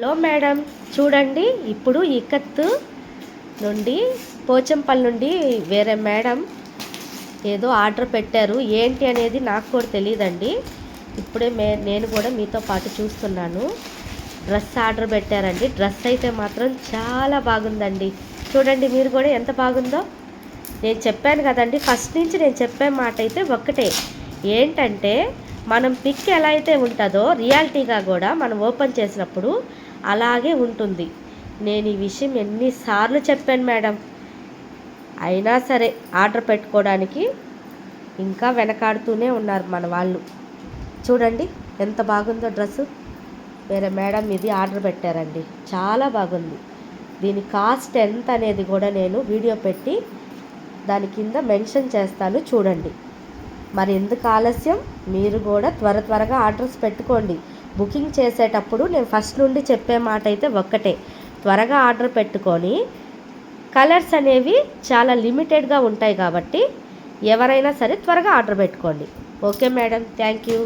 Hello madam, చూడండి ఇప్పుడు ఇక్కత్ నుండి పోచంపల్లి నుండి వేరే మేడం ఏదో ఆర్డర్ పెట్టారు. ఏంటి అనేది నాకు కూడా తెలియదండి. ఇప్పుడే నేను కూడా మీతో పాటు చూస్తున్నాను. డ్రెస్ ఆర్డర్ పెట్టారండి. డ్రెస్ అయితే మాత్రం చాలా బాగుందండి. చూడండి మీరు కూడా ఎంత బాగుందో. నేను చెప్పాను కదండి, ఫస్ట్ నుంచి నేను చెప్పే మాట అయితే ఒక్కటే, ఏంటంటే మనం పిక్ ఎలా అయితే ఉంటుందో రియాలిటీగా కూడా మనం ఓపెన్ చేసినప్పుడు అలాగే ఉంటుంది. నేను ఈ విషయం ఎన్నిసార్లు చెప్పాను మేడం, అయినా సరే ఆర్డర్ పెట్టుకోవడానికి ఇంకా వెనకాడుతూనే ఉన్నారు మన వాళ్ళు. చూడండి ఎంత బాగుందో డ్రెస్సు. వేరే మేడం ఇది ఆర్డర్ పెట్టారండి, చాలా బాగుంది. దీని కాస్ట్ ఎంత అనేది కూడా నేను వీడియో పెట్టి దాని కింద మెన్షన్ చేస్తాను, చూడండి. మరి ఎందుకు ఆలస్యం, మీరు కూడా త్వరగా ఆర్డర్స్ పెట్టుకోండి. బుకింగ్ చేసేటప్పుడు నేను ఫస్ట్ నుండి చెప్పే మాట అయితే ఒక్కటే, త్వరగా ఆర్డర్ పెట్టుకొని, కలర్స్ అనేవి చాలా లిమిటెడ్గా ఉంటాయి కాబట్టి ఎవరైనా సరే త్వరగా ఆర్డర్ పెట్టుకోండి. Okay madam, thank you.